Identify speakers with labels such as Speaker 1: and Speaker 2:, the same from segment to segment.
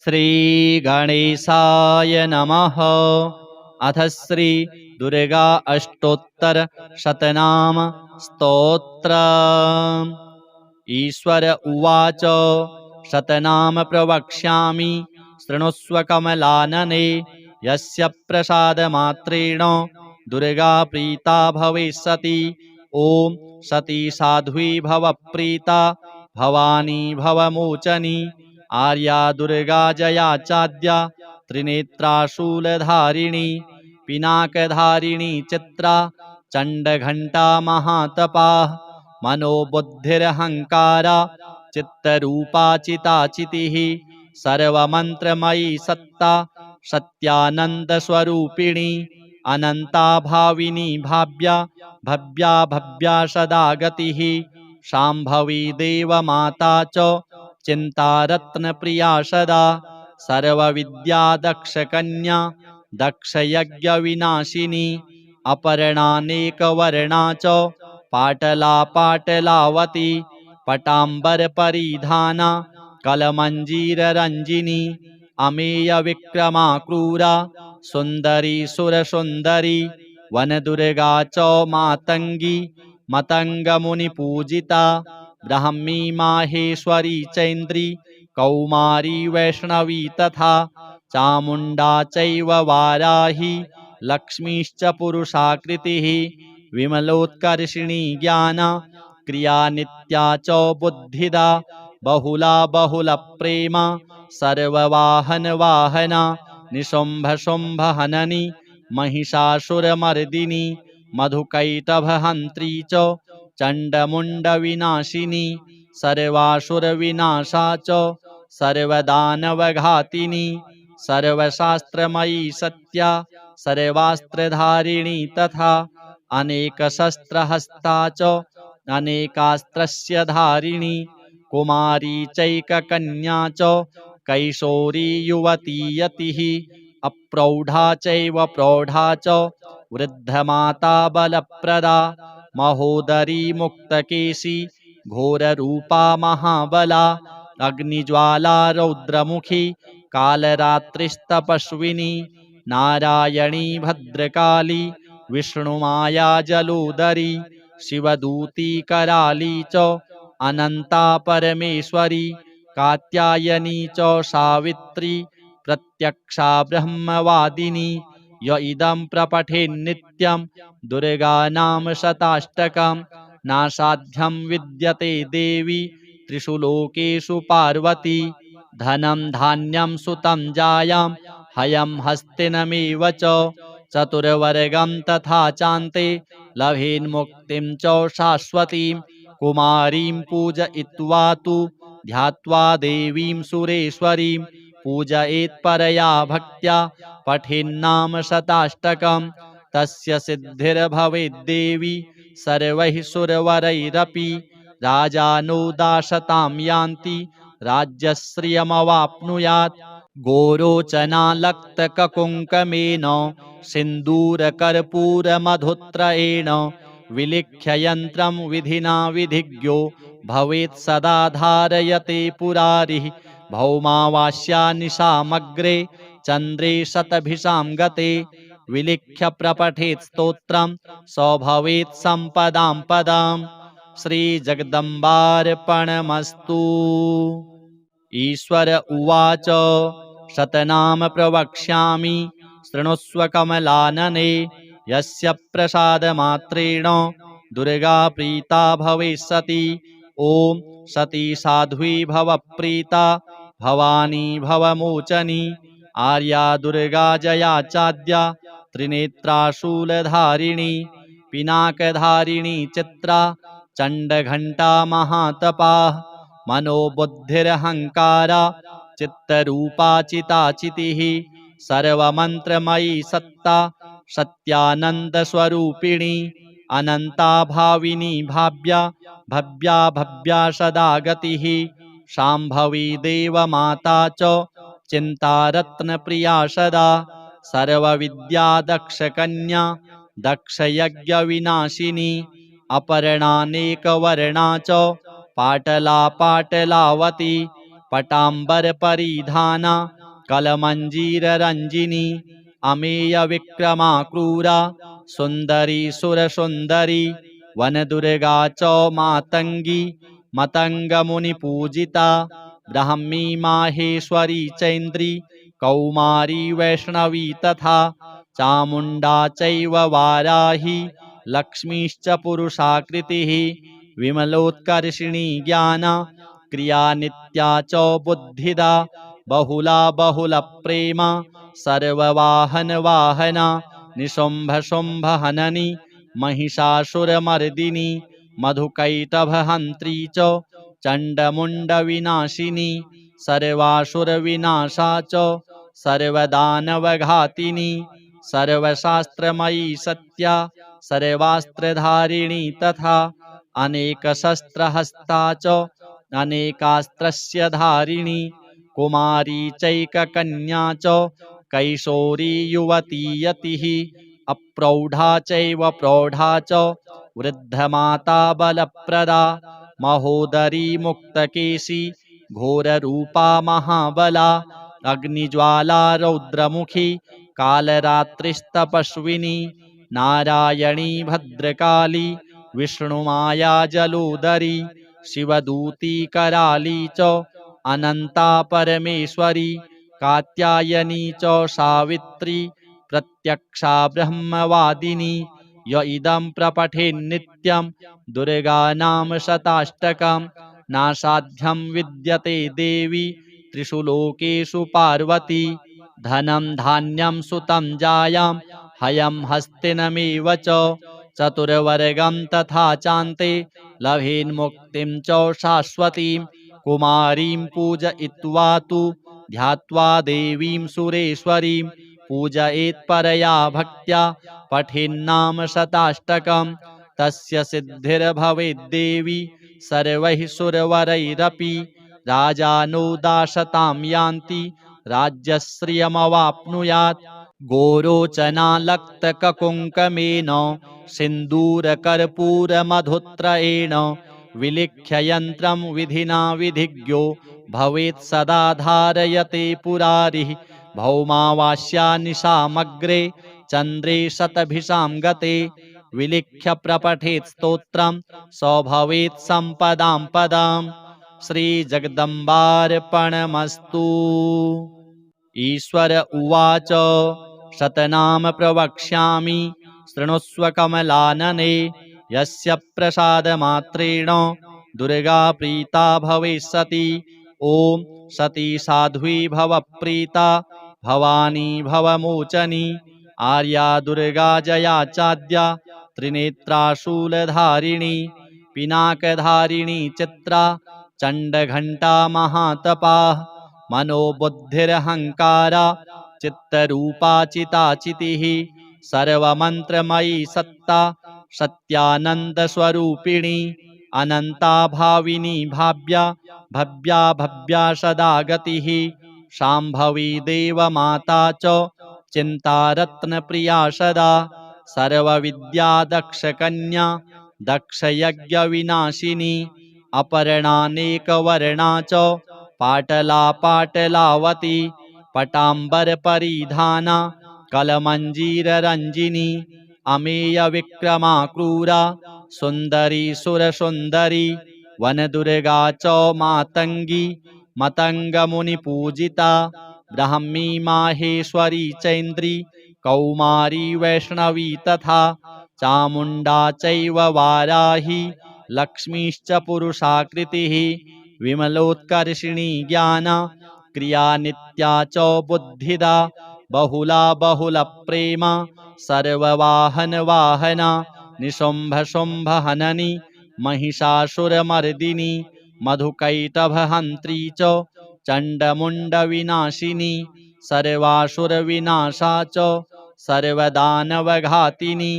Speaker 1: श्रीगणेशाय नमः। अथ श्री दुर्गा अष्टोत्तर शतनाम स्तोत्र। ईश्वर उवाच शतनाम प्रवक्ष्यामि शृणुष्व कमलानने। यस्य प्रसादमात्रेण दुर्गा प्रीता भविष्यति। ॐ सती साध्वी भव प्रीता भवानी भवमोचनी। आर्या दुर्गा जया चाद्या त्रिनेत्रा शूलधारिणी। पिनाकधारिणी चित्रा चण्डघण्टा महातपा। मनोबुद्धिरहङ्कारा चित्तरूपा चिताचितिः। सर्वमन्त्रमयी सत्ता सत्यानन्दस्वरूपिणी। अनन्ता भाविनी भाव्या भव्या भव्या सदा गतिः। शाम्भवी देवमाता च चिन्तारत्नप्रिया सदा। सर्वविद्या दक्षकन्या दक्षयज्ञविनाशिनी। अपर्णानेकवर्णा च पाटला पाटलावती। पटाम्बरपरिधाना कलमञ्जीररञ्जिनी। अमेयविक्रमा क्रूरा सुन्दरी सुरसुन्दरी। वनदुर्गा च मातङ्गी मतङ्गमुनिपूजिता। ब्राह्मी माहेश्वरी चैन्द्री कौमारी वैष्णवी तथा। चामुण्डा चैव वाराही लक्ष्मीश्च पुरुषाकृतिः। विमलोत्कर्षिणी ज्ञान क्रिया नित्या च बुद्धिदा। बहुला बहुलप्रेम सर्ववाहनवाहना। निशुम्भशुम्भहननी महिषासुरमर्दिनी। मधुकैटभहन्त्री च चण्डमुण्डविनाशिनी। सर्वासुरविनाशा च सर्वदानवघातिनी। सर्वशास्त्रमयी सत्या सर्वास्त्रधारिणी तथा। अनेकशस्त्रहस्ता च अनेकास्त्रस्य धारिणी। कुमारी चैककन्या च कैशोरी युवती यतिः। अप्रौढा चैव प्रौढा च वृद्धमाता बलप्रदा। महोदरी मुक्तकेशी घोररूपा महाबला। अग्निज्वाला रौद्रमुखी कालरात्रिस्तपस्विनी। नारायणी भद्रकाली विष्णुमाया जलोदरी। शिवदूती कराली च अनन्ता परमेश्वरी। कात्यायनी च सावित्री प्रत्यक्षा ब्रह्मवादिनी। य इदं प्रपठेन्नित्यं दुर्गानाम शताष्टकं। नासाध्यं विद्यते देवी त्रिषु लोकेषु पार्वती। धनं धान्यं सुतं जायां हयं हस्तिनमेव च। चतुर्वर्गं तथा चान्ते लभेन्मुक्तिं च शाश्वतीं। कुमारीं पूजयित्वा तु ध्यात्वा देवीं सुरेश्वरीं। पूजयेत्परया भक्त्या पठेन्नाम शताष्टकं। तस्य सिद्धिर्भवेद्देवी सर्वैः सुरवरैरपि। राजानो दासतां यान्ति राज्यश्रियमवाप्नुयात्। गोरोचनालक्तककुङ्कुमेन सिन्दूरकर्पूरमधुत्रयेण। विलिख्य यन्त्रं विधिना विधिज्ञो भवेत् सदा धारयते पुरारिः। भौमावास्या निशामग्रे चन्द्रे शतभिषां गते। विलिख्य प्रपठेत् स्तोत्रं स भवेत् सम्पदां पदाम्। श्रीजगदम्बार्पणमस्तु। ईश्वर उवाच शतनाम प्रवक्ष्यामि शृणुष्व कमलानने। यस्य प्रसादमात्रेण दुर्गा प्रीता भविष्यति। ॐ सती साध्वी भव प्रीता भवानी भवमोचनी। आर्या दुर्गा जया चाद्या त्रिनेत्रा शूलधारिणी। पिनाकधारिणी चित्रा चण्डघण्टा महातपा। मनोबुद्धिरहङ्कारा चित्तरूपा चिताचितिः। सर्वमन्त्रमयी सत्ता सत्यानन्दस्वरूपिणी। अनन्ता भाविनी भाव्या भव्या भव्या सदा गतिः। शाम्भवी देवमाता च चिन्तारत्नप्रिया सदा। सर्वविद्या दक्षकन्या दक्षयज्ञविनाशिनी। अपर्णानेकवर्णा च पाटला पाटलावती। पटाम्बरपरिधाना कलमञ्जीररञ्जिनी अमेयविक्रमा क्रूरा सुन्दरी सुरसुन्दरी वनदुर्गा च मातङ्गी मतङ्गमुनिपूजिता ब्राह्मी माहेश्वरी चैन्द्री कौमारी वैष्णवी तथा चामुण्डा चैव वाराही लक्ष्मीश्च पुरुषाकृतिः विमलोत्कर्षिणी ज्ञान क्रिया नित्या च बुद्धिदा बहुला बहुलप्रेम सर्ववाहन वाहना निशुम्भ शुम्भ हननी महिषासुरमर्दिनी मधुकैटभहन्त्री च चण्डमुण्डविनाशिनी सर्वासुरविनाशा च सर्वदानवघातिनी सर्वशास्त्रमयी सत्या सर्वास्त्रधारिणी तथा अनेकशस्त्रहस्ता च अनेकास्त्रस्य धारिणी कुमारी चैककन्या च कैशोरी युवती यतिः अप्रौढा चैव प्रौढा च वृद्धमाता बलप्रदा महोदरी मुक्तकेशी घोररूपा महाबला अग्निज्वाला रौद्रमुखी कालरात्रिस्तपस्विनी नारायणी भद्रकाली विष्णुमाया जलोदरी शिवदूती कराली च अनन्ता परमेश्वरी कात्यायनी च सावित्री प्रत्यक्षा ब्रह्मवादिनी य इदं प्रपठेन्नित्यं दुर्गानाम शताष्टकं नासाध्यं विद्यते देवी त्रिषु लोकेषु पार्वती धनं धान्यं सुतं जायां हयं हस्तिनमेव च चतुर्वर्गं तथा चान्ते लभेन्मुक्तिं च शाश्वतीं कुमारीं पूजयित्वा तु ध्यात्वा देवीं सुरेश्वरीं पूजयेत्परया भक्त्या पठेन्नाम शताष्टकं तस्य सिद्धिर्भवेद्देवी सर्वैः सुरवरैरपि राजानो दाशतां यान्ति राज्यश्रियमवाप्नुयात् गोरोचनालक्तककुङ्कमेन सिन्दूरकर्पूरमधुत्रयेण विलिख्य यन्त्रं विधिना विधिज्ञो भवेत् सदा धारयते पुरारिः भौमावास्या निशामग्रे चन्द्रे शतभिषां गते विलिख्य प्रपठेत् स्तोत्रं स भवेत् सम्पदां पदाम् श्रीजगदम्बार्पणमस्तु। ईश्वर उवाच शतनाम प्रवक्ष्यामि शृणुष्व कमलानने यस्य प्रसादमात्रेण दुर्गा प्रीता भविष्यति। ॐ सती साध्वी भव प्रीता भवानी भवमोचनी आर्या दुर्गा जया चाद्या त्रिनेत्रा शूलधारिणी पिनाकधारिणी चित्रा चण्डघण्टा महातपा मनोबुद्धिरहङ्कारा चित्तरूपा चिताचितिः सर्वमन्त्रमयी सत्ता सत्यानन्दस्वरूपिणी अनन्ता भाविनी भाव्या भव्या भव्या सदा गतिः शाम्भवी देवमाता च चिन्तारत्नप्रिया सदा सर्वविद्या दक्षकन्या दक्षयज्ञविनाशिनी अपर्णानेकवर्णा च पाटला पाटलावती पटाम्बरपरिधाना कलमञ्जीररञ्जिनी अमेयविक्रमा क्रूरा सुन्दरी सुरसुन्दरी वनदुर्गा च मातङ्गी मतङ्गमुनिपूजिता ब्राह्मी माहेश्वरी चैन्द्री कौमारी वैष्णवी तथा चामुण्डा चैव वाराही लक्ष्मीश्च पुरुषाकृतिः विमलोत्कर्षिणी ज्ञान क्रिया नित्या च बुद्धिदा बहुला बहुलप्रेम सर्ववाहन वाहना निशुम्भ शुम्भ हननी महिषासुरमर्दिनी मधुकैटभहन्त्री च चण्डमुण्डविनाशिनी सर्वासुरविनाशा च सर्वदानवघातिनी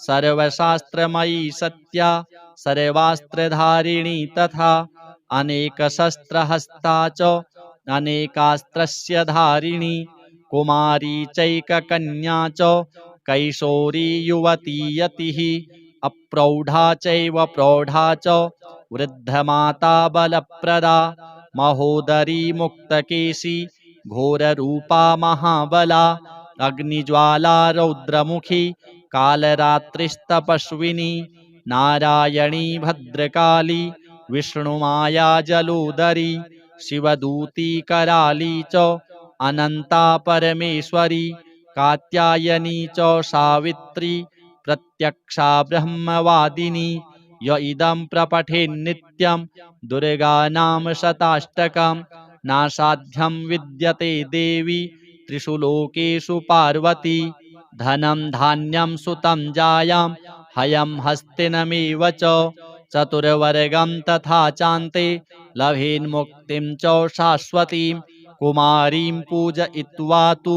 Speaker 1: सर्वशास्त्रमयी सत्या सर्वास्त्रधारिणी तथा अनेकशस्त्रहस्ता च अनेकास्त्रस्य धारिणी कुमारी चैककन्या च कैशोरी युवती यतिः अप्रौढा चैव प्रौढा च वृद्धमाता बलप्रदा महोदरी मुक्तकेशी घोररूपा महाबला अग्निज्वाला रौद्रमुखी कालरात्रिस्तपस्विनी नारायणी भद्रकाली विष्णुमाया जलोदरी शिवदूती कराली च अनन्ता परमेश्वरी कात्यायनी च सावित्री प्रत्यक्षा ब्रह्मवादिनी य इदं प्रपठेन्नित्यं दुर्गानाम शताष्टकं नासाध्यं विद्यते देवी त्रिषु लोकेषु पार्वती धनं धान्यं सुतं जायां हयं हस्तिनमेव च चतुर्वर्गं तथा चान्ते लभेन्मुक्तिं च शाश्वतीं कुमारीं पूजयित्वा तु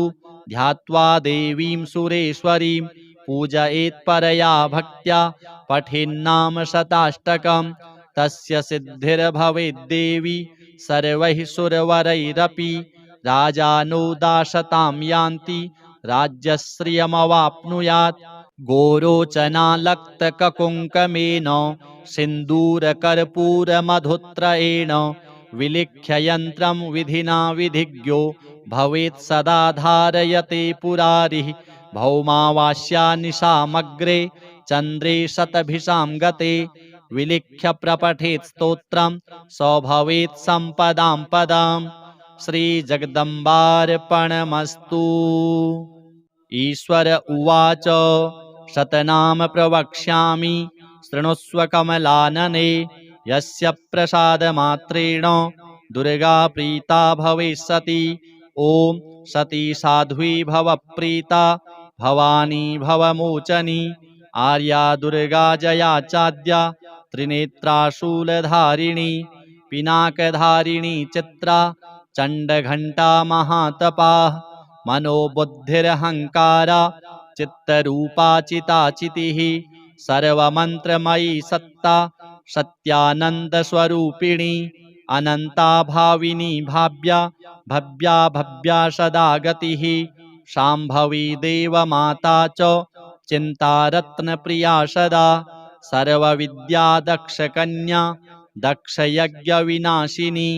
Speaker 1: ध्यात्वा देवीं सुरेश्वरीं पूजयेत्परया भक्त्या पठेन्नाम शताष्टकं तस्य सिद्धिर्भवेद्देवी सर्वैः सुरवरैरपि राजानो दाशतां यान्ति राज्यश्रियमवाप्नुयात् गोरोचनालक्तककुङ्कमेन सिन्दूरकर्पूरमधुत्रयेण विलिख्य यन्त्रं विधिना विधिज्ञो भवेत् सदा धारयते पुरारिः भौमावास्या निशामग्रे चन्द्रे शतभिषां गते विलिख्य प्रपठेत् स्तोत्रं स भवेत् सम्पदां पदाम् श्रीजगदम्बार्पणमस्तु। ईश्वर उवाच शतनाम प्रवक्ष्यामि शृणुष्व कमलानने यस्य प्रसादमात्रेण दुर्गा प्रीता भविष्यति ॐ सती साध्वी भव प्रीता भवानी भवमोचनी आर्या दुर्गा जया चाद्या त्रिनेत्रा शूलधारिणी पिनाकधारिणी चित्रा चण्डघण्टा महातपा मनोबुद्धिरहङ्कारा चित्तरूपा चिताचितिः सर्वमन्त्रमयी सत्ता सत्यानन्दस्वरूपिणी अनन्ता भाविनी भाव्या भव्या भव्या सदा गतिः शाम्भवी देवमाता च चिन्तारत्नप्रिया सदा सर्वविद्या दक्षकन्या दक्षयज्ञविनाशिनी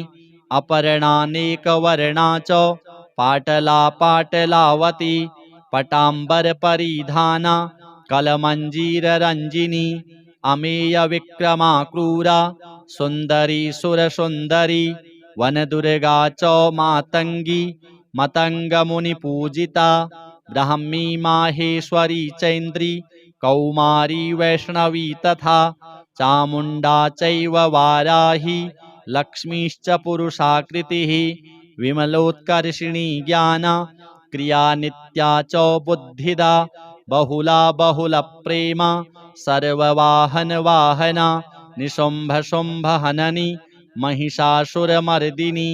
Speaker 1: अपर्णानेकवर्णा च पाटला पाटलावती पटाम्बरपरिधाना कलमञ्जीररञ्जिनी अमेयविक्रमा क्रूरा सुन्दरी सुरसुन्दरी वनदुर्गा च मातङ्गी मतङ्गमुनिपूजिता ब्राह्मी माहेश्वरी चैन्द्री कौमारी वैष्णवी तथा चामुण्डा चैव वाराही लक्ष्मीश्च पुरुषाकृतिः विमलोत्कर्षिणी ज्ञाना क्रिया नित्या च बुद्धिदा बहुला बहुलप्रेमा सर्ववाहनवाहना निशुम्भशुम्भहननी महिषासुरमर्दिनी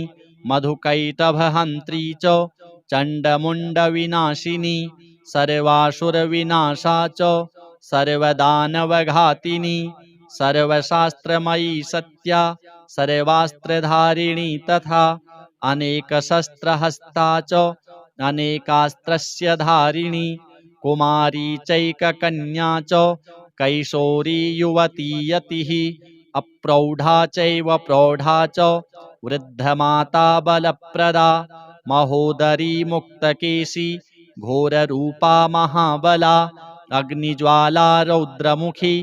Speaker 1: मधुकैटभहन्त्री च चण्डमुण्डविनाशिनी सर्वासुरविनाशा च सर्वदानवघातिनी सर्वशास्त्रमयी सत्या सर्वास्त्रधारिणी तथा अनेकशस्त्रहस्ता च अनेकास्त्रस्य धारिणी कुमारी चैककन्या च कैशोरी युवती यतिः अप्रौढा चैव प्रौढा च वृद्धमाता बलप्रदा महोदरी मुक्तकेशी घोररूपा महाबला अग्निज्वाला रौद्रमुखी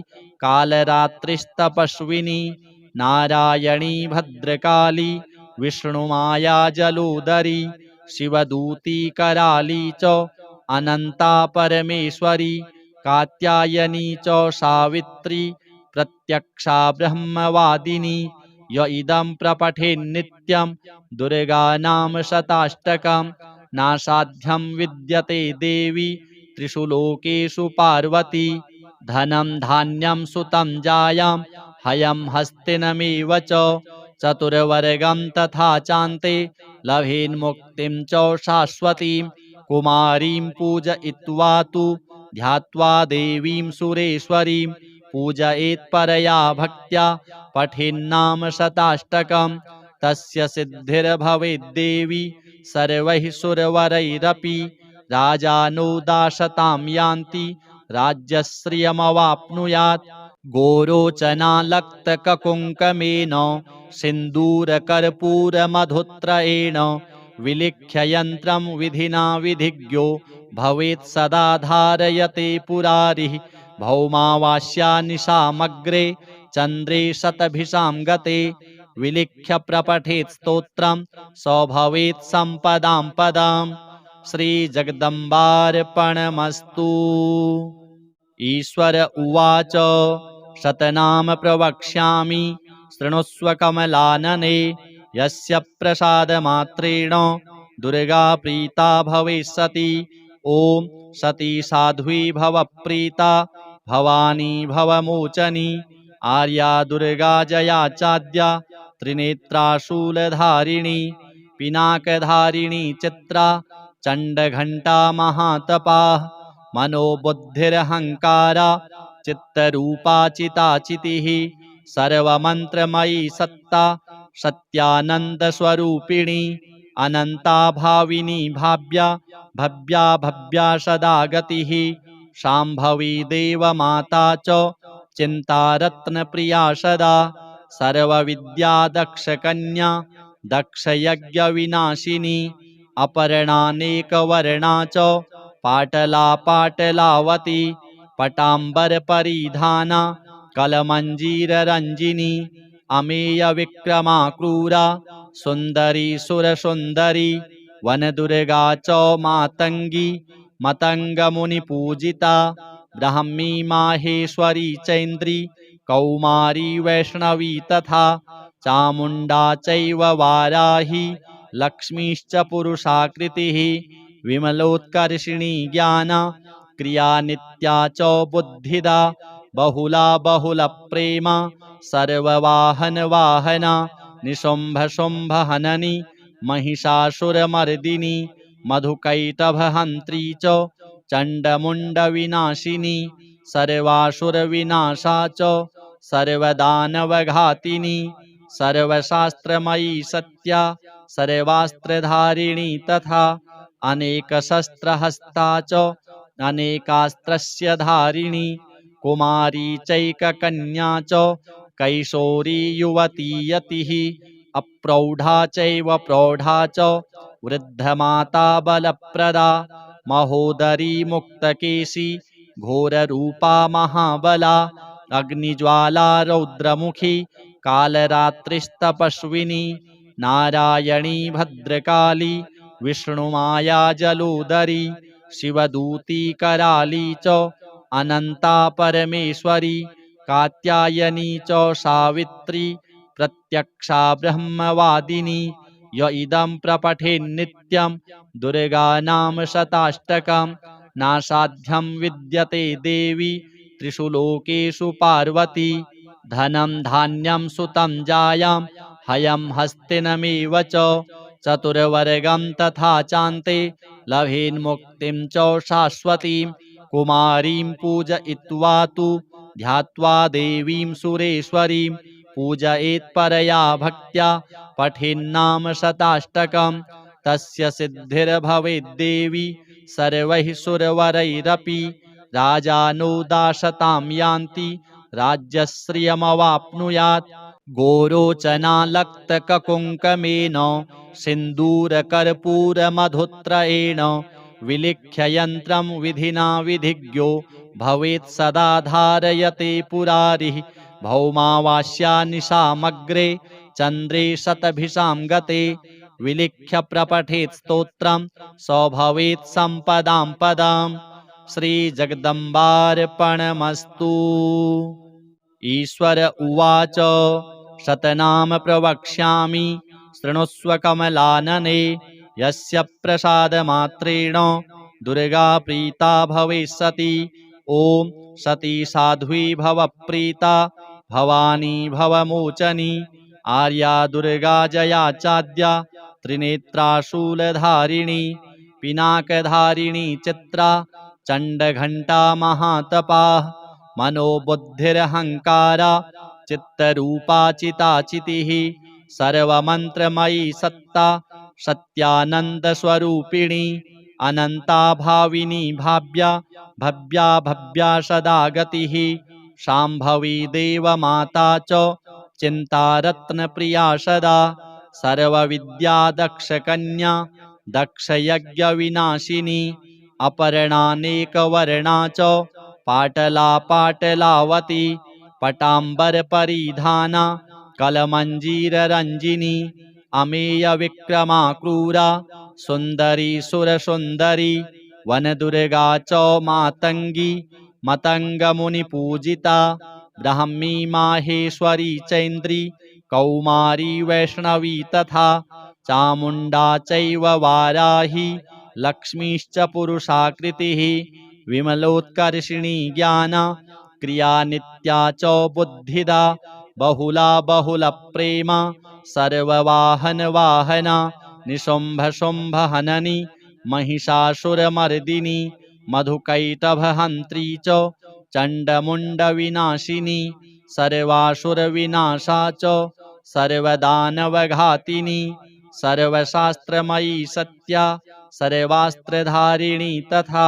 Speaker 1: कालरात्रिस्तपस्विनी नारायणी भद्रकाली विष्णुमाया जलोदरी शिवदूती कराली च अनन्ता परमेश्वरी कात्यायनी च सावित्री प्रत्यक्षा ब्रह्मवादिनी य इदं प्रपठेन्नित्यं दुर्गानाम शताष्टकं नासाध्यं विद्यते देवी त्रिषु लोकेषु पार्वती धनं धान्यं सुतं जायां हयं हस्तिनमेव च चतुर्वर्गं तथा चान्ते लभेन्मुक्तिं च शाश्वतीं कुमारीं पूजयित्वा तु ध्यात्वा देवीं सुरेश्वरीं पूजयेत्परया भक्त्या पठेन्नाम शताष्टकं तस्य सिद्धिर्भवेद्देवी सर्वैः सुरवरैरपि राजानो दाशतां यान्ति राज्यश्रियमवाप्नुयात् गोरोचनालक्तककुङ्कमेन सिन्दूरकर्पूरमधुत्रयेण विलिख्य यन्त्रं विधिना विधिज्ञो भवेत् सदा धारयते पुरारिः भौमावास्या निशामग्रे चन्द्रे शतभिषां गते विलिख्य प्रपठेत् स्तोत्रं स भवेत् सम्पदां पदाम्। श्रीजगदम्बार्पणमस्तु। ईश्वर उवाच शतनाम प्रवक्ष्यामि शृणुष्व कमलानने यस्य प्रसादमात्रेण दुर्गा प्रीता भविष्यति। ॐ सती साध्वी भव प्रीता भवानी भवमोचनी आर्या दुर्गा जया चाद्या त्रिनेत्रा शूलधारिणी पिनाकधारिणी चित्रा चण्डघण्टा महातपा मनोबुद्धिरहंकारा चित्तरूपा चिताचितिः सर्वमन्त्रमयी सत्ता सत्यानन्दस्वरूपिणी अनन्ता भाविनी भाव्या भव्या भव्या सदा गतिः शाम्भवी देवमाता च चिन्तारत्नप्रिया सदा सर्वविद्या दक्षकन्या दक्षयज्ञविनाशिनी अपर्णानेकवर्णा च पाटला पाटलावती पटाम्बरपरिधाना कलमञ्जीररञ्जिनी अमेयविक्रमा क्रूरा सुन्दरी सुरसुन्दरी वनदुर्गा च मातङ्गी मतङ्गमुनिपूजिता ब्राह्मी माहेश्वरी चैन्द्री कौमारी वैष्णवी तथा चामुण्डा चैव वाराही लक्ष्मीश्च पुरुषाकृतिः विमलोत्कर्षिणी ज्ञाना क्रिया नित्या च बुद्धिदा बहुला बहुलप्रेमा सर्ववाहनवाहना निशुम्भशुम्भहननी महिषासुरमर्दिनी मधुकैटभहन्त्री च चण्डमुण्डविनाशिनी सर्वासुरविनाशा च सर्वदानवघातिनी सर्वशास्त्रमयी सत्या सर्वास्त्रधारिणी तथा अनेकशस्त्रहस्ता च अनेकास्त्रस्य धारिणी कुमारी चैककन्या च कैशोरी युवती यतिः अप्रौढा चैव प्रौढा च वृद्धमाता बलप्रदा महोदरी मुक्तकेशी घोररूपा महाबला अग्निज्वाला रौद्रमुखी कालरात्रिस्तपस्विनी नारायणी भद्रकाली विष्णुमाया जलोदरी शिवदूती कराली च अनन्ता परमेश्वरी कात्यायनी च सावित्री प्रत्यक्षा ब्रह्मवादिनी य इदं प्रपठेन्नित्यं दुर्गानाम शताष्टकं नासाध्यं विद्यते देवी त्रिषु लोकेषु पार्वती धनं धान्यं सुतं जायां हयं हस्तिनमेव च चतुर्वर्गं तथा चान्ते लभेन्मुक्तिं च शाश्वतीं कुमारीं पूजयित्वा तु ध्यात्वा देवीं सुरेश्वरीं पूजयेत् परया भक्त्या पठेन्नाम शताष्टकं तस्य सिद्धिर्भवेद्देवी सर्वैः सुरवरैरपि राजानो दासतां यान्ति राज्यश्रियमवाप्नुयात् गोरोचनालक्तककुङ्कमेन सिन्दूरकर्पूरमधुत्रयेण विलिख्य यन्त्रं विधिना विधिज्ञो भवेत् सदा धारयते पुरारिः भौमावास्या निशामग्रे चन्द्रे शतभिषां गते विलिख्य प्रपठेत् स्तोत्रं स भवेत् सम्पदां पदाम्। श्रीजगदम्बार्पणमस्तु। ईश्वर उवाच शतनाम प्रवक्ष्यामि शृणुष्व कमलानने यस्य प्रसादमात्रेण दुर्गा प्रीता भविष्यति। ॐ सती साध्वी भव प्रीता भवानी भवमोचनी आर्या दुर्गा जया चाद्या त्रिनेत्रा शूलधारिणी पिनाकधारिणी चित्रा चण्डघण्टा महातपा मनोबुद्धिरहंकारा चित्तरूपा चिताचितिः सर्वमन्त्रमयी सत्ता सत्यानन्दस्वरूपिणी अनन्ता भाविनी भाव्या भव्या भव्या सदा गतिः शाम्भवी देवमाता च चिन्तारत्नप्रिया सदा सर्वविद्यादक्षकन्या दक्षयज्ञविनाशिनी अपर्णानेकवर्णा च पाटला पाटलावती पटाम्बरपरिधाना कलमञ्जीररञ्जिनी अमेयविक्रमा क्रूरा सुन्दरी सुरसुन्दरी वनदुर्गा च मातङ्गी मतङ्गमुनिपूजिता ब्राह्मी माहेश्वरी चैन्द्री कौमारी वैष्णवी तथा चामुण्डा चैव वाराही लक्ष्मीश्च पुरुषाकृतिः विमलोत्कर्षिणी ज्ञान क्रिया नित्या च बुद्धिदा बहुला बहुलप्रेम सर्ववाहन वाहना निशुम्भ शुम्भ हननी महिषासुरमर्दिनी मधुकैटभहन्त्री च चण्डमुण्डविनाशिनी सर्वासुरविनाशा च सर्वदानवघातिनी सर्वशास्त्रमयी सत्या सर्वास्त्रधारिणी तथा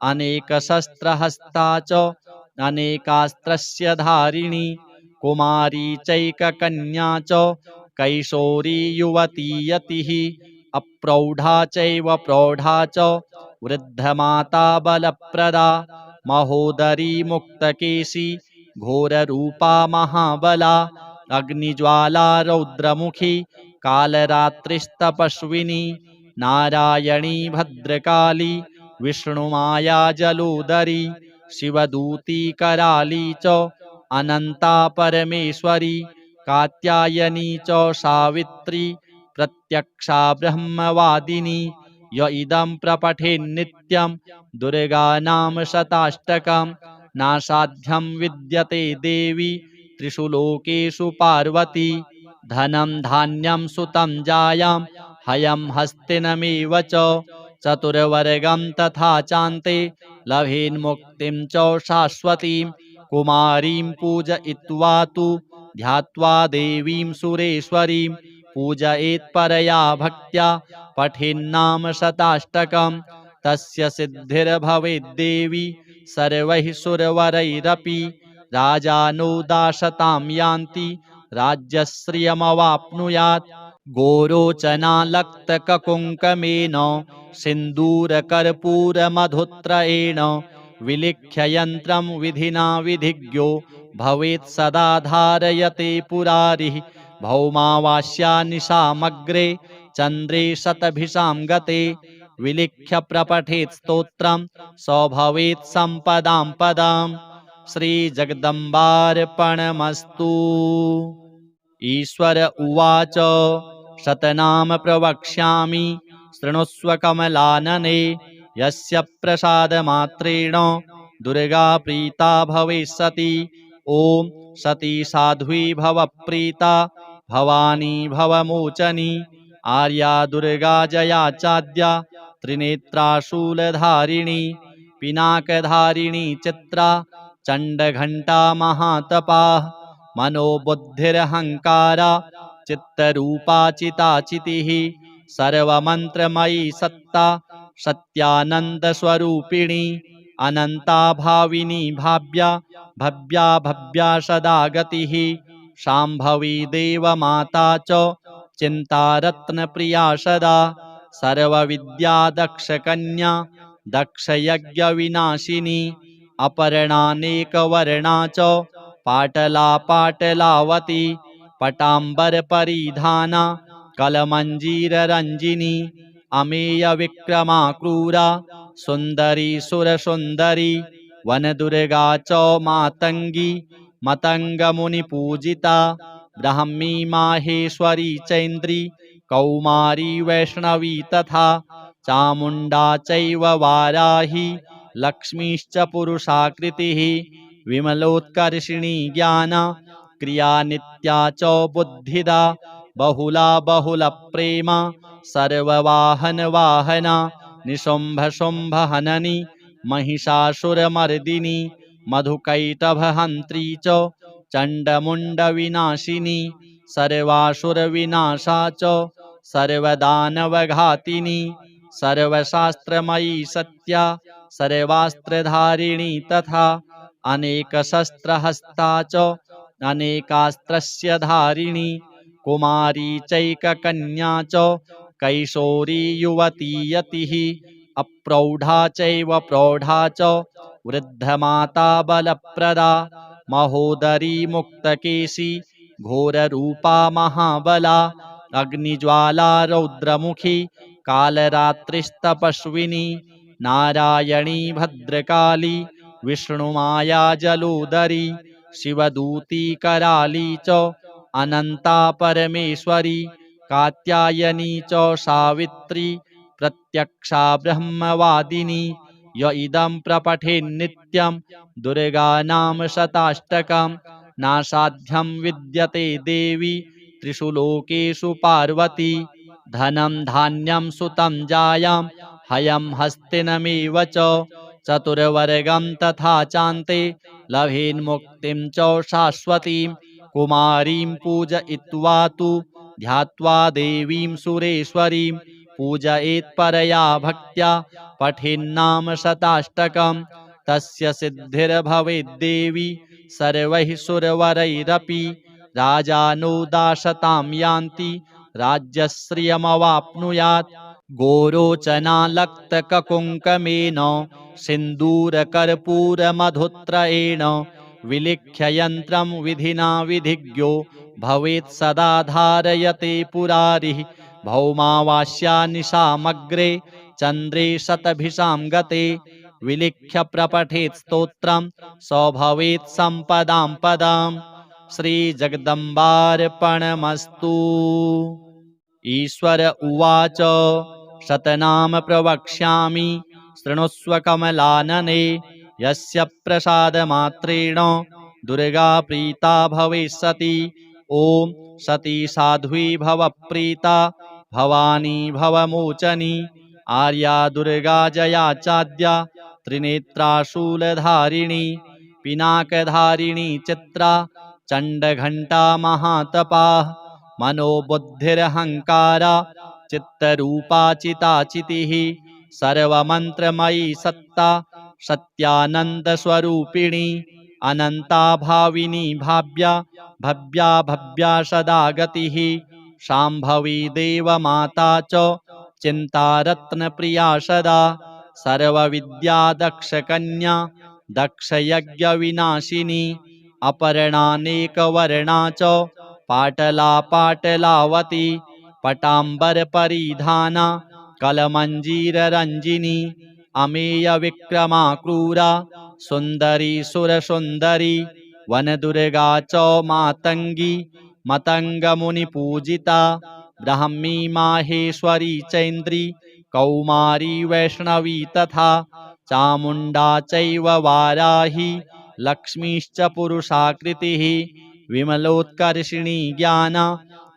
Speaker 1: अनेकशस्त्रहस्ता च अनेकास्त्रस्य धारिणी कुमारी चैककन्या च कैशोरी युवती यतिः अप्रौढा चैव प्रौढा च वृद्धमाता बलप्रदा महोदरी मुक्तकेशी घोररूपा महाबला अग्निज्वाला रौद्रमुखी कालरात्रिस्तपस्विनी नारायणी भद्रकाली विष्णुमाया जलोदरी शिवदूती कराली च अनन्ता परमेश्वरी कात्यायनी च सावित्री प्रत्यक्षा ब्रह्मवादिनी य इदं प्रपठेन्नित्यं दुर्गानाम शताष्टकं नासाध्यं विद्यते देवी त्रिषु लोकेषु पार्वती धनं धान्यं सुतं जायां हयं हस्तिनमेव च चतुर्वर्गं तथा चान्ते लभेन्मुक्तिं च शाश्वतीं कुमारीं पूजयित्वा तु ध्यात्वा देवीं सुरेश्वरीं पूजयेत्परया भक्त्या पठेन्नाम शताष्टकं तस्य सिद्धिर्भवेद्देवी सर्वैः सुरवरैरपि राजानो दाशतां यान्ति राज्यश्रियमवाप्नुयात् गोरोचनालक्तककुङ्कमेन सिन्दूरकर्पूरमधुत्रयेण विलिख्य यन्त्रं विधिना विधिज्ञो भवेत् सदा धारयते पुरारिः भौमावास्या निशामग्रे चन्द्रे शतभिषां गते विलिख्य प्रपठेत् स्तोत्रं स भवेत् सम्पदां पदाम् श्रीजगदम्बार्पणमस्तु। ईश्वर उवाच शतनाम प्रवक्ष्यामि शृणुष्व कमलानने यस्य प्रसादमात्रेण दुर्गा प्रीता भविष्यति। ॐ सती साध्वी भवप्रीता भवानी भवमोचनी आर्या दुर्गा जया चाद्या त्रिनेत्रा शूलधारिणी पिनाकधारिणी चित्रा चण्डघण्टा महातपा मनोबुद्धिरहङ्कारा चित्तरूपा चिताचितिः सर्वमन्त्रमयी सत्ता सत्यानन्दस्वरूपिणी अनन्ता भाविनी भाव्या भव्या भव्या सदा गतिः शाम्भवी देवमाता च चिन्तारत्नप्रिया सदा सर्वविद्यादक्षकन्या दक्षयज्ञविनाशिनी अपर्णानेकवर्णा च पाटला पाटलावती पटाम्बरपरिधाना कलमञ्जीररञ्जिनी अमेयविक्रमा क्रूरा सुन्दरी सुरसुन्दरी वनदुर्गा च मातङ्गी मतङ्गमुनिपूजिता ब्राह्मी माहेश्वरी चैन्द्री कौमारी वैष्णवी तथा चामुण्डा चैव वाराही लक्ष्मीश्च पुरुषाकृतिः विमलोत्कर्षिणी ज्ञान क्रिया नित्या च बुद्धिदा बहुला बहुलप्रेम सर्ववाहन वाहना निशुम्भ शुम्भ हननी महिषासुरमर्दिनी मधुकैटभहन्त्री च चण्डमुण्डविनाशिनी सर्वासुरविनाशा च सर्वदानवघातिनी सर्वशास्त्रमयी सत्या सर्वास्त्रधारिणी तथा अनेकशस्त्रहस्ता च अनेकास्त्रस्य धारिणी कुमारी चैककन्या च कैशोरी युवती यतिः अप्रौढा चैव प्रौढा च वृद्धमाता बलप्रदा महोदरी मुक्तकेशी घोररूपा महाबला अग्निज्वाला रौद्रमुखी कालरात्रिस्तपस्विनी नारायणी भद्रकाली विष्णुमाया जलोदरी शिवदूती कराली च अनंता परमेश्वरी कात्यायनी च सावित्री प्रत्यक्षा ब्रह्मवादिनी य इदं प्रपठेन्नित्यं दुर्गानाम शताष्टकं नासाध्यं विद्यते देवी त्रिषु लोकेषु पार्वती धनं धान्यं सुतं जायां हयं हस्तिनमेव च चतुर्वर्गं तथा चान्ते लभेन्मुक्तिं च शाश्वतीं कुमारीं पूजयित्वा तु ध्यात्वा देवीं सुरेश्वरीं पूजयेत्परया भक्त्या पठेन्नाम शताष्टकं तस्य सिद्धिर्भवेद्देवी सर्वैः सुरवरैरपि राजानो दासतां यान्ति राज्यश्रियमवाप्नुयात् गोरोचनालक्तककुङ्कमेन सिन्दूरकर्पूरमधुत्रयेण विलिख्य यन्त्रं विधिना विधिज्ञो भवेत् सदा धारयते पुरारिः भौमावास्या निशामग्रे चन्द्रे शतभिषां गते विलिख्य प्रपठेत् स्तोत्रं स भवेत् सम्पदां पदाम् श्रीजगदम्बार्पणमस्तु। ईश्वर उवाच शतनाम प्रवक्ष्यामि शृणुष्व कमलानने यस्य प्रसादमात्रेण दुर्गा प्रीता भविष्यति ॐ सती साध्वी भव प्रीता भवानी भवमोचनी आर्या दुर्गा जया चाद्या त्रिनेत्रा शूलधारिणी पिनाकधारिणी चित्रा चण्डघण्टा महातपा मनोबुद्धिरहङ्कारा चित्तरूपा चिताचितिः सर्वमन्त्रमयी सत्ता सत्यानन्दस्वरूपिणी अनन्ता भाविनी भाव्या भव्या भव्या सदा गतिः शाम्भवी देवमाता च चिन्तारत्नप्रिया सदा सर्वविद्या दक्षकन्या दक्षयज्ञविनाशिनी अपर्णानेकवर्णा च पाटला पाटलावती पटाम्बरपरिधाना कलमञ्जीररञ्जिनी अमेयविक्रमा क्रूरा सुन्दरी सुरसुन्दरी वनदुर्गा च मातङ्गी मतङ्गमुनिपूजिता ब्राह्मी माहेश्वरी चैन्द्री कौमारी वैष्णवी तथा चामुण्डा चैव वाराही लक्ष्मीश्च पुरुषाकृतिः विमलोत्कर्षिणी ज्ञाना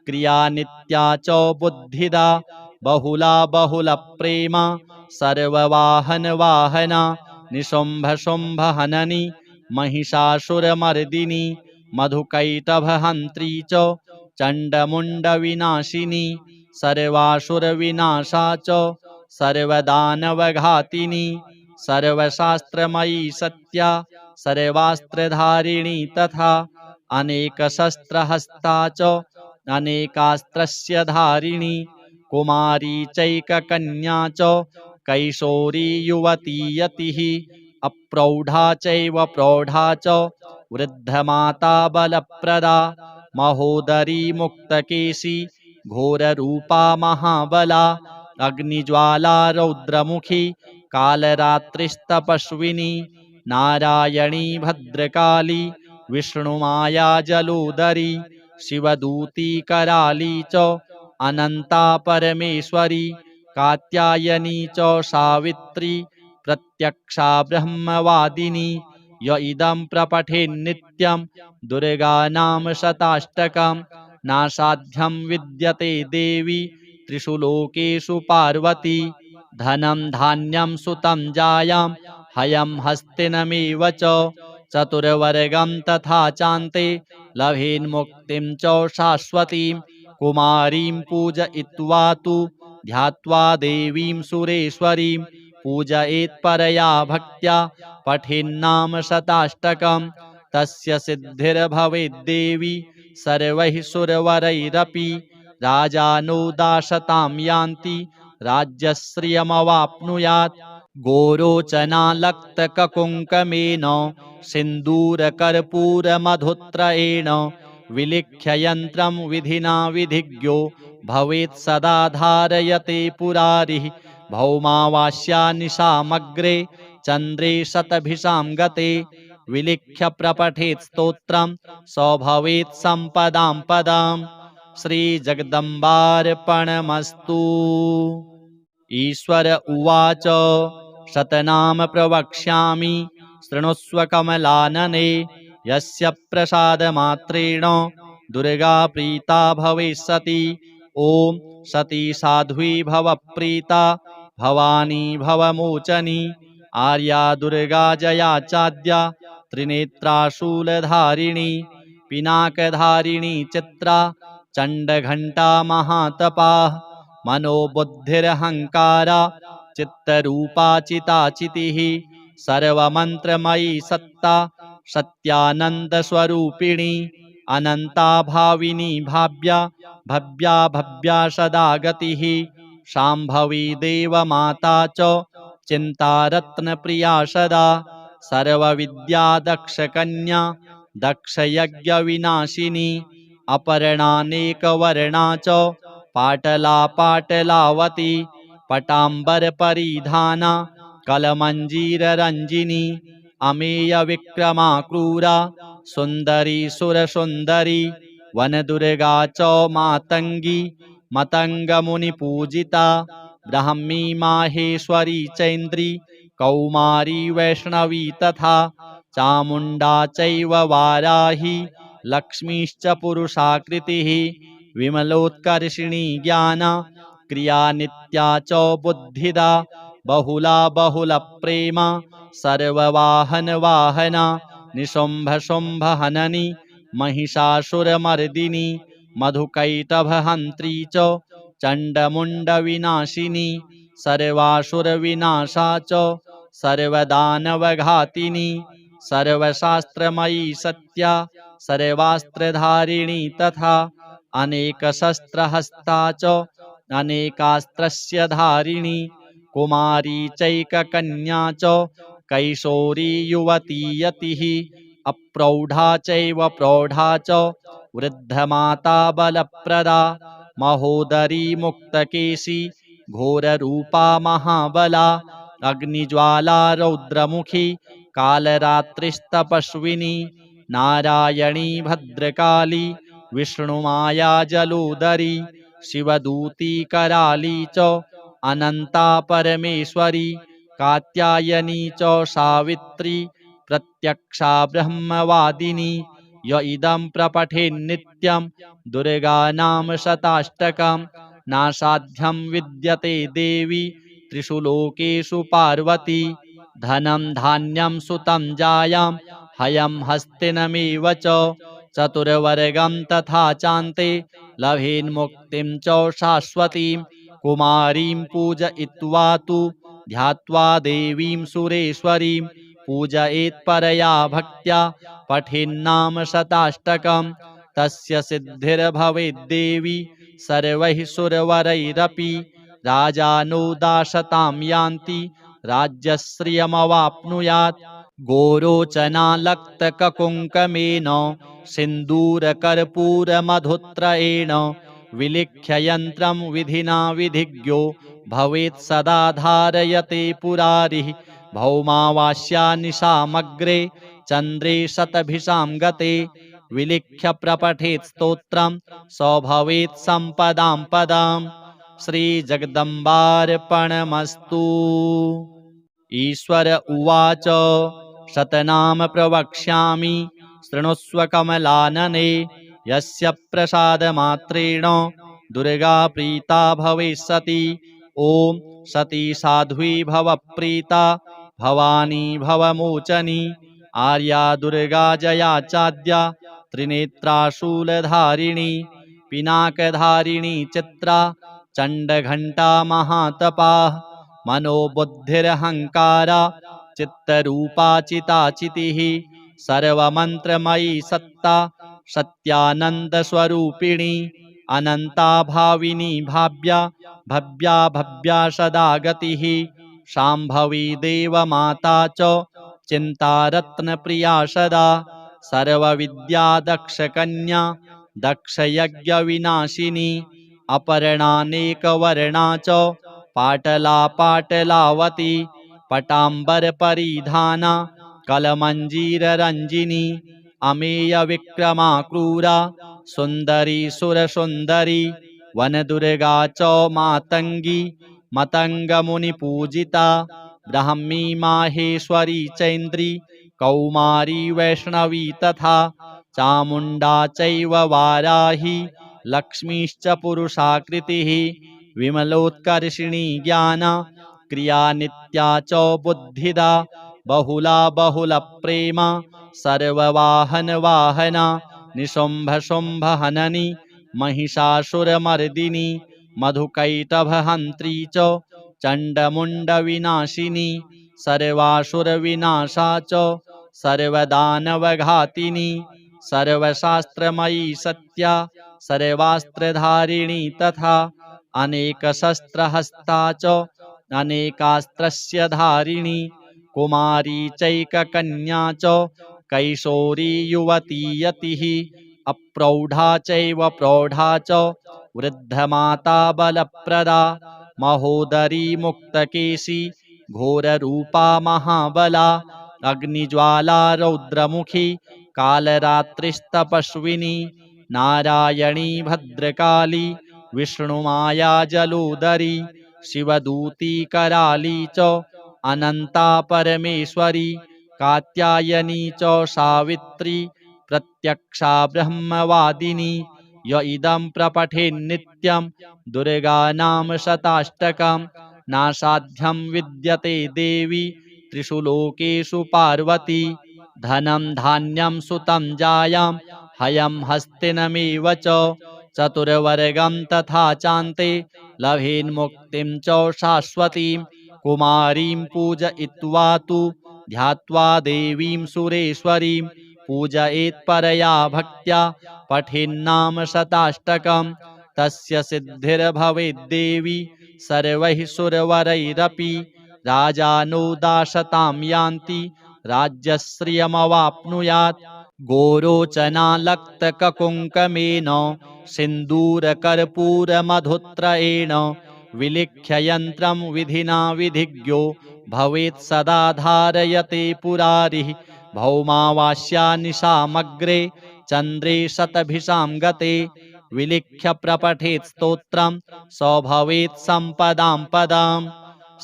Speaker 1: क्रिया नित्या च बुद्धिदा बहुला बहुलप्रेमा सर्ववाहनवाहना निशुम्भशुम्भहननी महिषासुरमर्दिनी मधुकैटभहन्त्री च चण्डमुण्डविनाशिनी सर्वासुरविनाशा च सर्वदानवघातिनी सर्वशास्त्रमयी सत्या सर्वास्त्रधारिणी तथा अनेकशस्त्रहस्ता च अनेकास्त्रस्य धारिणी कुमारी चैककन्या च कैशोरी युवती यतिः अप्रौढा चैव प्रौढा च वृद्धमाता बलप्रदा महोदरी मुक्तकेशी घोररूपा महाबला अग्निज्वाला रौद्रमुखी कालरात्रिस्तपस्विनी नारायणी भद्रकाली विष्णुमाया जलोदरी शिवदूती कराली च अनंता परमेश्वरी कात्यायनी च सावित्री प्रत्यक्षा ब्रह्मवादिनी य इदं प्रपठेन्नित्यं दुर्गानाम शताष्टकं नासाध्यं विद्यते देवी त्रिषु लोकेषु पार्वती धनं धान्यं सुतं जायां हयं हस्तिनमेव च चतुर्वर्गं तथा चान्ते लभेन्मुक्तिं च शाश्वतीं कुमारीं पूजयित्वा तु ध्यात्वा देवीं सुरेश्वरीं पूजयेत्परया भक्त्या पठेन्नाम शताष्टकम् तस्य सिद्धिर्भवेद्देवी सर्वैः सुरवरैरपि राजानो दाशतां यान्ति राज्यश्रियमवाप्नुयात् गोरोचनालक्तककुङ्कमेन सिन्दूरकर्पूरमधुत्रयेण विलिख्य यन्त्रं विधिना विधिज्ञो भवेत् सदा धारयते पुरारिः भौमावास्या निशामग्रे चन्द्रे शतभिषां गते विलिख्य प्रपठेत् स्तोत्रं स भवेत् सम्पदां पदम् श्रीजगदम्बार्पणमस्तु। ईश्वर उवाच शतनाम प्रवक्ष्यामि शृणुष्व कमलानने यस्य प्रसादमात्रेण दुर्गा प्रीता भविष्यति। ॐ सती साध्वी भव प्रीता भवानी भवमोचनी आर्या दुर्गा जया चाद्या त्रिनेत्रा शूलधारिणी पिनाकधारिणी चित्रा चण्डघण्टा महातपाः मनोबुद्धिरहंकारा चित्तरूपा चिताचितिः सर्वमन्त्रमयी सत्ता सत्यानन्दस्वरूपिणी अनन्ता भाविनी भाव्या भव्या भव्या सदा गतिः शाम्भवी देवमाता च चिन्तारत्नप्रिया सदा सर्वविद्या दक्षकन्या दक्षयज्ञविनाशिनी अपर्णानेकवर्णा च पाटला पाटलावती पटाम्बरपरिधाना कलमञ्जीररञ्जिनी अमेयविक्रमा क्रूरा सुन्दरी सुरसुन्दरी वनदुर्गा च मातङ्गी मतङ्गमुनिपूजिता ब्राह्मी माहेश्वरी चैन्द्री कौमारी वैष्णवी तथा चामुण्डा चैव वाराही लक्ष्मीश्च पुरुषाकृतिः विमलोत्कर्षिणी ज्ञान क्रिया नित्या च बुद्धिदा बहुला बहुलप्रेमा सर्ववाहन वाहना निशुम्भ शुम्भ हननी महिषासुरमर्दिनी मधुकैटभहन्त्री च चण्डमुण्डविनाशिनी सर्वासुरविनाशा च सर्वदानवघातिनी सर्वशास्त्रमयी सत्या सर्वास्त्रधारिणी तथा अनेकशस्त्रहस्ता च अनेकास्त्रस्य धारिणी कुमारी चैककन्या च कैशोरी युवती यतिः अप्रौढा चैव प्रौढा च वृद्धमाता बलप्रदा महोदरी मुक्तकेशी घोररूपा महाबला अग्निज्वाला रौद्रमुखी कालरात्रिस्तपस्विनी नारायणी भद्रकाली विष्णुमाया जलोदरी शिवदूती कराली च अनंता परमेश्वरी कात्यायनी च सावित्री प्रत्यक्षा ब्रह्मवादिनी य इदं प्रपठेन्नित्यं दुर्गानाम शताष्टकं नासाध्यं विद्यते देवी त्रिषु लोकेषु पार्वती धनं धान्यं सुतं जायां हयं हस्तिनमेव च चतुर्वर्गं तथा चान्ते लभेन्मुक्तिं च शाश्वतीं कुमारीं पूजयित्वा तु ध्यात्वा देवीं सुरेश्वरीं पूजयेत्परया भक्त्या पठेन्नाम शताष्टकं तस्य सिद्धिर्भवेद्देवी सर्वैः सुरवरैरपि राजानो दाशतां यान्ति राज्यश्रियमवाप्नुयात् गोरोचनालक्तककुङ्कमेन सिन्दूरकर्पूरमधुत्रयेण विलिख्य यन्त्रं विधिना विधिज्ञो भवेत् सदा धारयते पुरारिः भौमावास्या निशामग्रे चन्द्रे शतभिषां गते विलिख्य प्रपठेत् स्तोत्रं स भवेत् सम्पदां पदम् श्रीजगदम्बार्पणमस्तु। ईश्वर उवाच शतनाम प्रवक्ष्यामि शृणुष्व कमलानने यस्य प्रसादमात्रेण दुर्गा प्रीता भविष्यति। ॐ सती साध्वी भव प्रीता भवानी भवमोचनी आर्या दुर्गा जया चाद्या त्रिनेत्रा शूलधारिणी पिनाकधारिणी चित्रा चण्डघण्टा महातपाः मनोबुद्धिरहङ्कारा चित्तरूपाचिताचितिः सर्वमन्त्रमयी सत्ता सत्यानन्दस्वरूपिणी अनन्ता भाविनी भाव्या भव्या भव्या सदा गतिः शाम्भवी देवमाता च चिन्तारत्नप्रिया सदा सर्वविद्यादक्षकन्या दक्षयज्ञविनाशिनी अपर्णानेकवर्णा च पाटला पाटलावती पटाम्बरपरिधाना कलमञ्जीररञ्जिनी अमेयविक्रमा क्रूरा सुन्दरी सुरसुन्दरी वनदुर्गा च मातङ्गी मतङ्गमुनिपूजिता ब्राह्मी माहेश्वरी चैन्द्री कौमारी वैष्णवी तथा चामुण्डा चैव वाराही लक्ष्मीश्च पुरुषाकृतिः विमलोत्कर्षिणी ज्ञाना क्रिया नित्या च बुद्धिदा बहुला बहुलप्रेमा सर्ववाहनवाहना निशुम्भशुम्भहननी महिषासुरमर्दिनी मधुकैटभहन्त्री च चण्डमुण्डविनाशिनी सर्वासुरविनाशा च सर्वदानवघातिनी सर्वशास्त्रमयी सत्या सर्वास्त्रधारिणी तथा अनेकशस्त्रहस्ता च अनेकास्त्रस्य धारिणी कुमारी चैककन्या च कैशोरी युवती यतिः अप्रौढा चैव प्रौढा च वृद्धमाता बलप्रदा महोदरी मुक्तकेशी घोररूपा महाबला अग्निज्वाला रौद्रमुखी कालरात्रिस्तपस्विनी नारायणी भद्रकाली विष्णुमाया जलोदरी शिवदूती कराली च अनन्ता परमेश्वरी कात्यायनी च सावित्री प्रत्यक्षा ब्रह्मवादिनी य इदं प्रपठेन्नित्यं दुर्गानाम शताष्टकं नासाध्यं विद्यते देवी त्रिषु लोकेषु पार्वती धनं धान्यं सुतं जायां हयं हस्तिनमेव च चतुर्वर्गं तथा चान्ते लभेन्मुक्तिं च शाश्वतीं कुमारीं पूजयित्वा तु ध्यात्वा देवीं सुरेश्वरीं पूजयेत्परया भक्त्या पठेन्नाम शताष्टकं तस्य सिद्धिर्भवेद्देवी सर्वैः सुरवरैरपि राजानो दाशतां यान्ति राज्यश्रियमवाप्नुयात् गोरोचनालक्तककुङ्कमेन सिन्दूरकर्पूरमधुत्रयेण विलिख्य यन्त्रं विधिना विधिज्ञो भवेत् सदा धारयते पुरारिः भौमावास्या निशामग्रे चन्द्रे शतभिषां गते विलिख्य प्रपठेत् स्तोत्रं स भवेत् सम्पदां पदाम्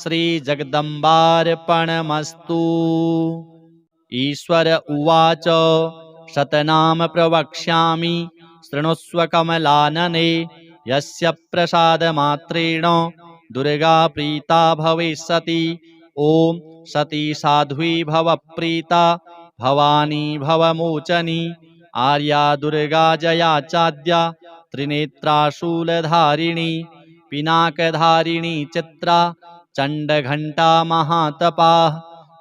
Speaker 1: श्रीजगदम्बार्पणमस्तु। ईश्वर उवाच शतनाम प्रवक्ष्यामि शृणुष्व कमलानने यस्य प्रसादमात्रेण दुर्गा प्रीता भविष्यति। ॐ सती साध्वी भव प्रीता भवानी भवमोचनी आर्या दुर्गा जया चाद्या त्रिनेत्रा शूलधारिणी पिनाकधारिणी चित्रा चण्डघण्टा महातपा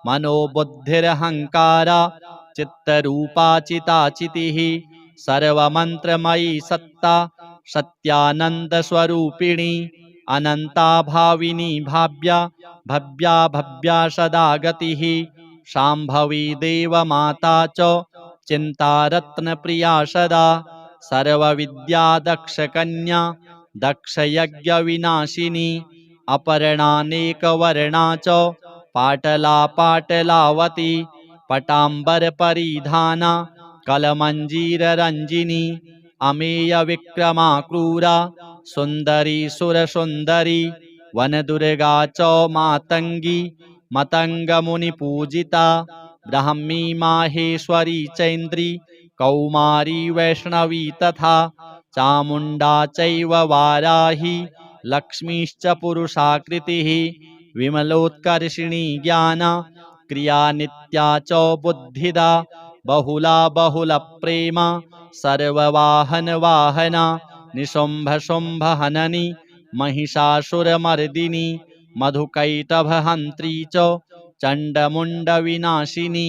Speaker 1: मनोबुद्धिरहङ्कारा चित्तरूपाचिताचितिः सर्वमन्त्रमयी सत्ता सत्यानन्दस्वरूपिणी अनन्ता भाविनी भाव्या भव्या भव्या सदा गतिः शाम्भवी देवमाता च चिन्तारत्नप्रिया सदा सर्वविद्यादक्षकन्या दक्षयज्ञविनाशिनी अपर्णानेकवर्णा च पाटला पाटलावती पटाम्बरपरिधाना कलमञ्जीररञ्जिनी अमेयविक्रमा क्रूरा सुन्दरी सुरसुन्दरी वनदुर्गा च मातङ्गी मतङ्गमुनिपूजिता ब्राह्मी माहेश्वरी चैन्द्री कौमारी वैष्णवी तथा चामुण्डा चैव वाराही लक्ष्मीश्च पुरुषाकृतिः विमलोत्कर्षिणी ज्ञाना क्रिया नित्या च बुद्धिदा बहुला बहुलप्रेमा सर्ववाहनवाहना निशुम्भशुम्भहननी महिषासुरमर्दिनी मधुकैटभहन्त्री च चण्डमुण्डविनाशिनी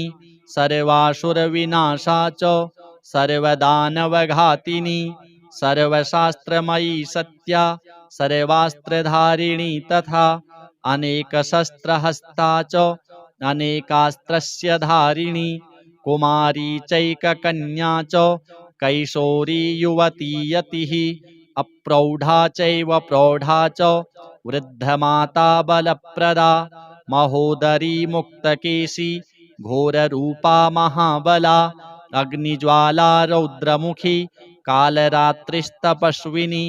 Speaker 1: सर्वासुरविनाशा च सर्वदानवघातिनी सर्वशास्त्रमयी सत्या सर्वास्त्रधारिणी तथा अनेकशस्त्रहस्ता च अनेकास्त्रस्य धारिणी कुमारी चैककन्या च कैशोरी युवती यतिः अप्रौढा चैव प्रौढा च वृद्धमाता बलप्रदा महोदरी मुक्तकेशी घोररूपा महाबला अग्निज्वाला रौद्रमुखी कालरात्रिस्तपस्विनी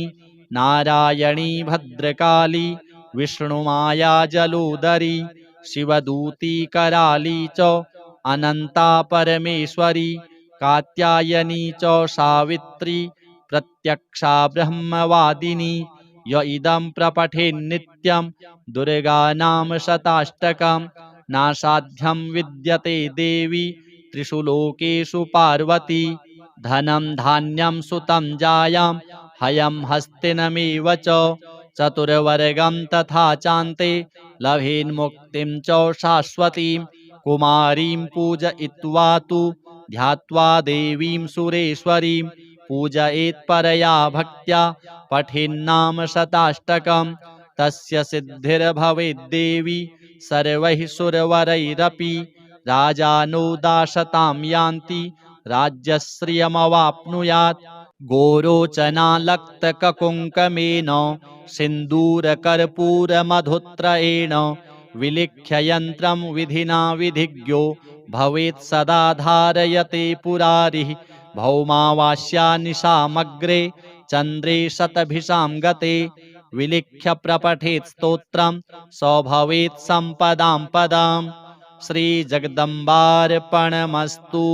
Speaker 1: नारायणी भद्रकाली विष्णुमाया जलोदरी शिवदूती कराली च अनंता परमेश्वरी कात्यायनी च सावित्री प्रत्यक्षा ब्रह्मवादिनी य इदं प्रपठेन्नित्यं दुर्गानाम शताष्टकं नासाध्यं विद्यते देवी त्रिषु लोकेषु पार्वती धनं धान्यं सुतं जायां हयं हस्तिनमेव च चतुर्वर्गं तथा चान्ते लभेन्मुक्तिं च शाश्वतीं कुमारीं पूजयित्वा तु ध्यात्वा देवीं सुरेश्वरीं पूजयेत्परया भक्त्या पठेन्नाम शताष्टकं तस्य सिद्धिर्भवेद्देवी सर्वैः सुरवरैरपि राजानो दासतां यान्ति राज्यश्रियमवाप्नुयात् गोरोचनालक्तककुङ्कमेन सिन्दूरकर्पूरमधुत्रयेण विलिख्य यन्त्रं विधिना विधिज्ञो भवेत् सदा धारयते पुरारिः भौमावास्या निशामग्रे चन्द्रे शतभिषां गते विलिख्य प्रपठेत् स्तोत्रं स भवेत् सम्पदां पदाम्। श्रीजगदम्बार्पणमस्तु।